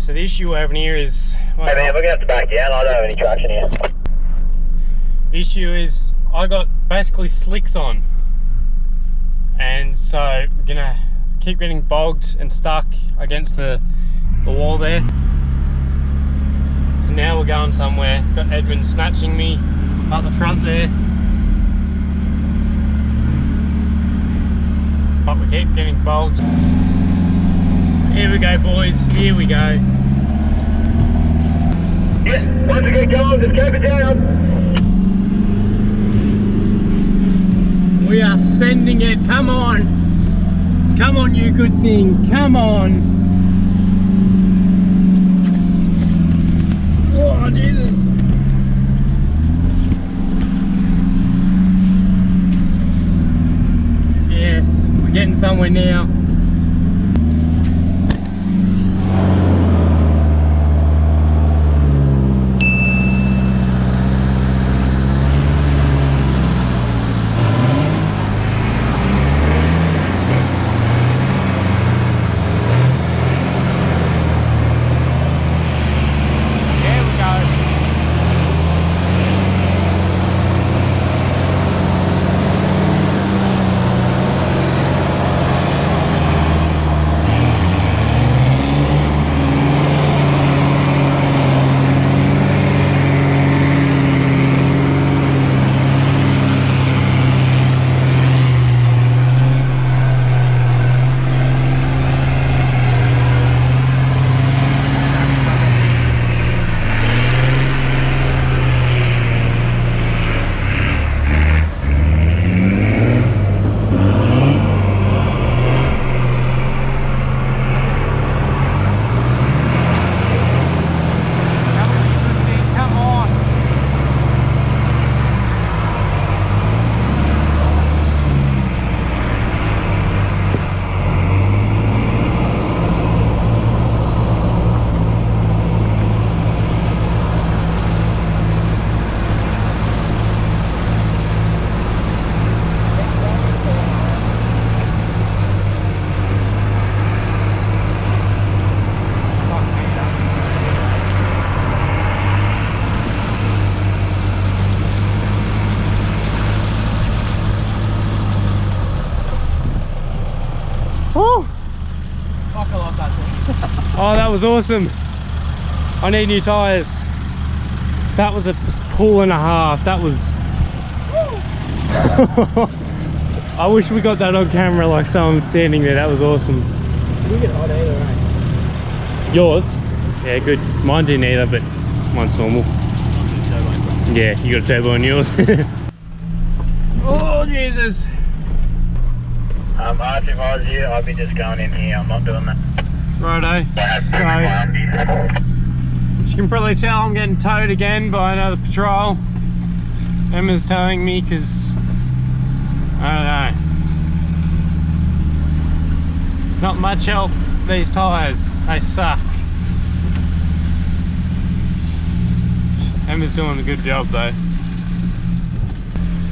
so the issue we're having here is... Hey man, we're going to have to back down. I don't have any traction here. The issue is I got basically slicks on. And so I'm going to keep getting bogged and stuck against the wall there. So now we're going somewhere. Got Edmund snatching me up the front there. But we keep getting bogged. Here we go, boys. Here we go. Yeah, once we get going, just keep it down. We are sending it. Come on. Come on, you good thing. Come on. Oh, Jesus. Yes, we're getting somewhere now. Oh, that was awesome. I need new tyres. That was a pull and a half. That was... I wish we got that on camera, like someone standing there. That was awesome. We get hot either, right? Yours? Yeah, good. Mine didn't either, but mine's normal. Mine's got a turbo something. Yeah, you got a turbo on yours. Oh, Jesus. Arch, if I was you, I'd be just going in here. I'm not doing that. Righto. So, as you can probably tell, I'm getting towed again by another patrol. Emma's towing me because, I don't know. Not much help, these tyres. They suck. Emma's doing a good job though.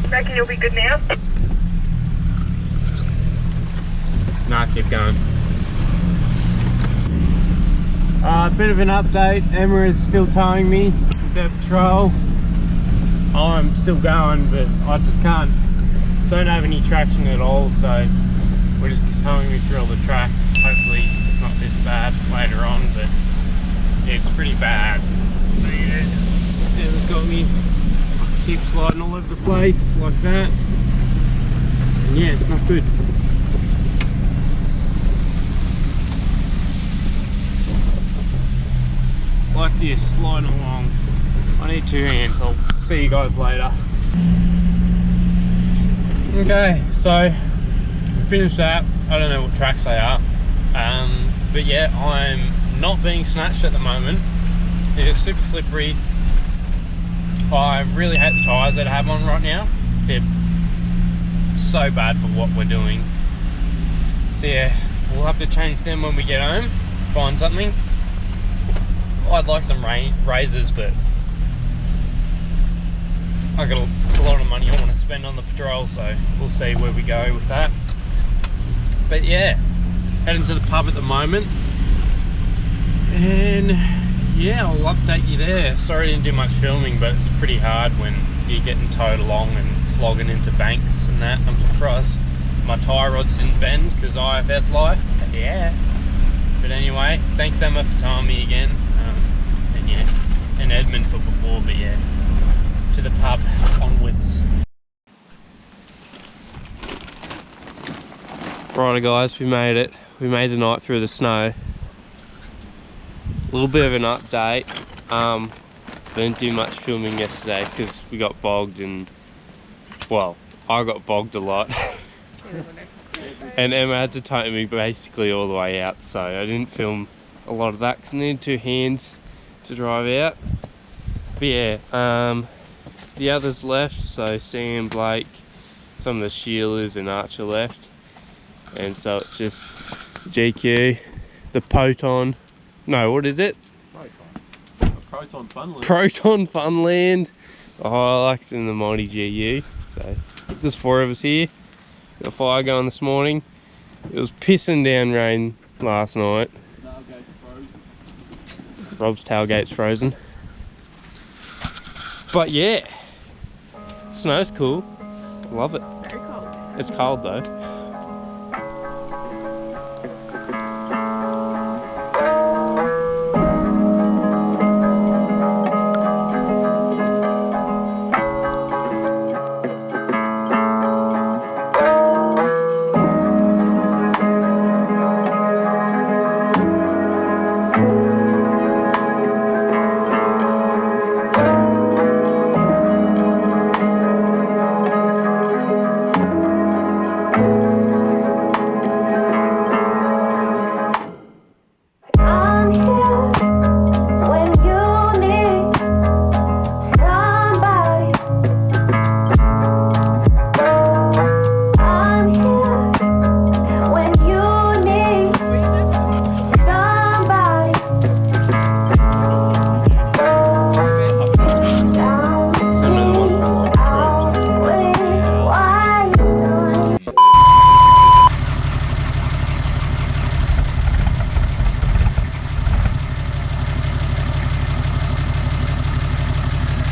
Reckon you'll be good now? Nah, keep going. Bit of an update. Emma is still towing me with that patrol. I'm still going, but I just don't have any traction at all, so we're just towing me through all the tracks. Hopefully it's not this bad later on, but yeah, it's pretty bad. So yeah, Emma's got me. Keep sliding all over the place like that. And yeah, it's not good. Like this, sliding along. I need two hands. I'll see you guys later. Okay, so we finished that. I don't know what tracks they are, but yeah, I'm not being snatched at the moment. It's super slippery. I really hate the tyres that I have on right now. They're so bad for what we're doing. So yeah, we'll have to change them when we get home, find something. I'd like some razors, but I got a lot of money I want to spend on the patrol, so we'll see where we go with that. But yeah, heading to the pub at the moment. And yeah, I'll update you there. Sorry I didn't do much filming, but it's pretty hard when you're getting towed along and flogging into banks and that. I'm surprised my tie rods didn't bend because IFS life. Yeah. But anyway, thanks Emma for tying me again. And yeah, and Edmund for before, but yeah, to the pub onwards. Righto guys, we made it. We made the night through the snow. A little bit of an update. Didn't do much filming yesterday because we got bogged and, well, I got bogged a lot. And Emma had to tow me basically all the way out, so I didn't film a lot of that because I needed 2 hands to drive out. But yeah, the others left, so Sam, Blake, some of the Sheilas and Archer left. And so it's just GQ, the Proton, no, what is it? Proton Funland. Proton Funland, the Hilux and the Mighty GU. So there's 4 of us here. Got a fire going this morning. It was pissing down rain last night. Rob's tailgate's frozen. But yeah, snow's cool. Love it. Very cold. It's cold though.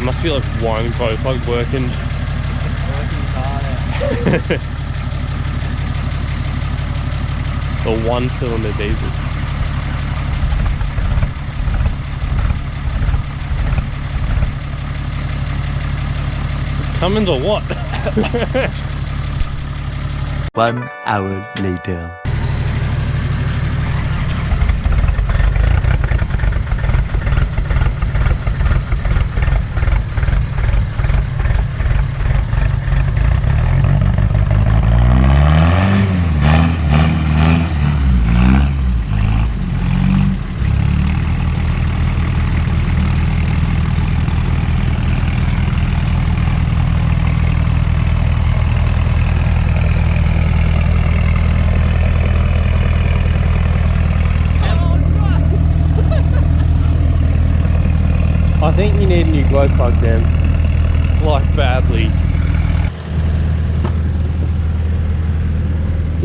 Must be like wine both, like working. Working's hard. The 1-cylinder diesel. Cummins or what? 1 hour later. I think you need new glow plugs in, like badly.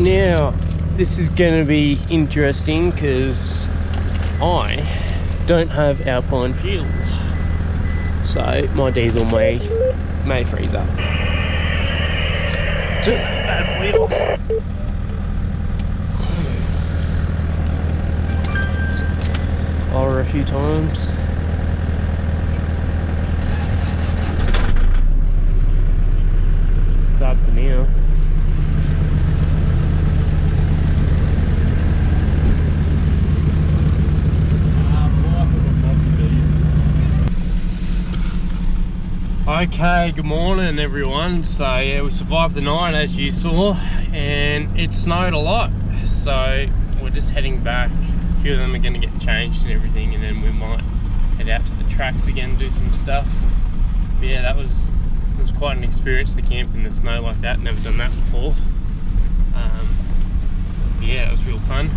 Now, this is going to be interesting because I don't have Alpine fuel, so my diesel may freeze up. Turn that bad boy off. Over a few times. Start for now. Okay, good morning everyone. So yeah, we survived the night as you saw, and it snowed a lot. So we're just heading back. A few of them are going to get changed and everything, and then we might head out to the tracks again, do some stuff. But yeah, it was quite an experience to camp in the snow like that. Never done that before. Yeah, it was real fun.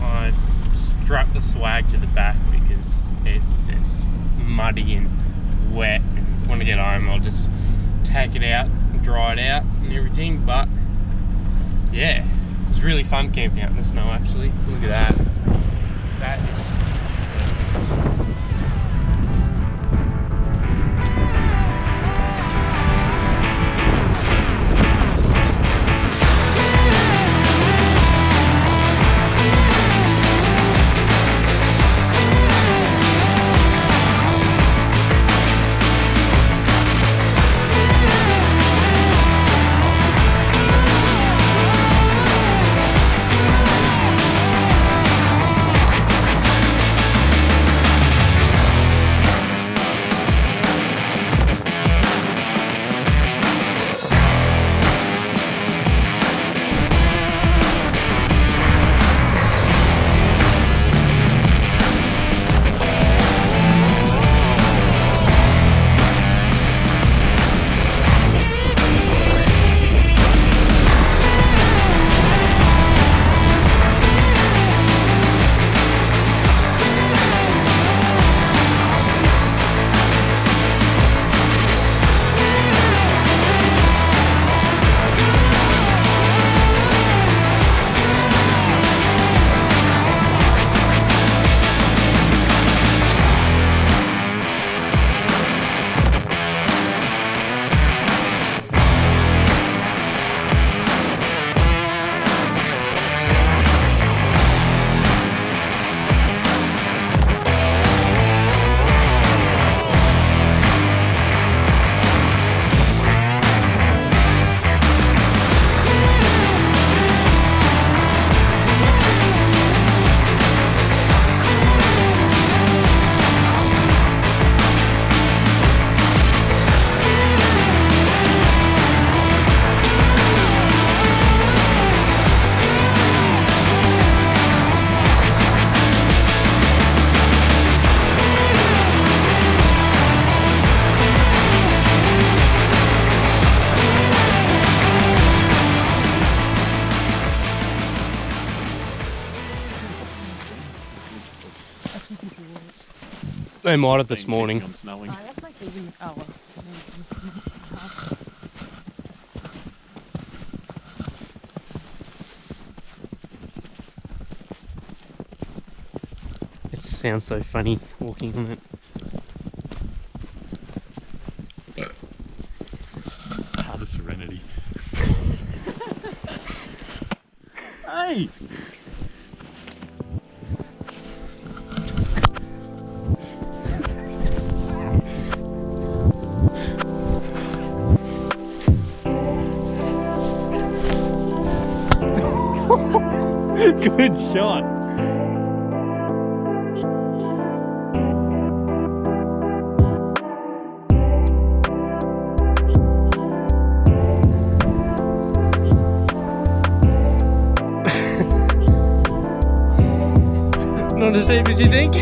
I strapped the swag to the back because it's muddy and wet, and when I get home I'll just take it out and dry it out and everything. But yeah, it was really fun camping out in the snow actually. Look at that. They might have this morning. I'm snowing. I left my keys in the car. It sounds so funny walking on it. Ah, the serenity. Hey! Good shot. Not as deep as you think.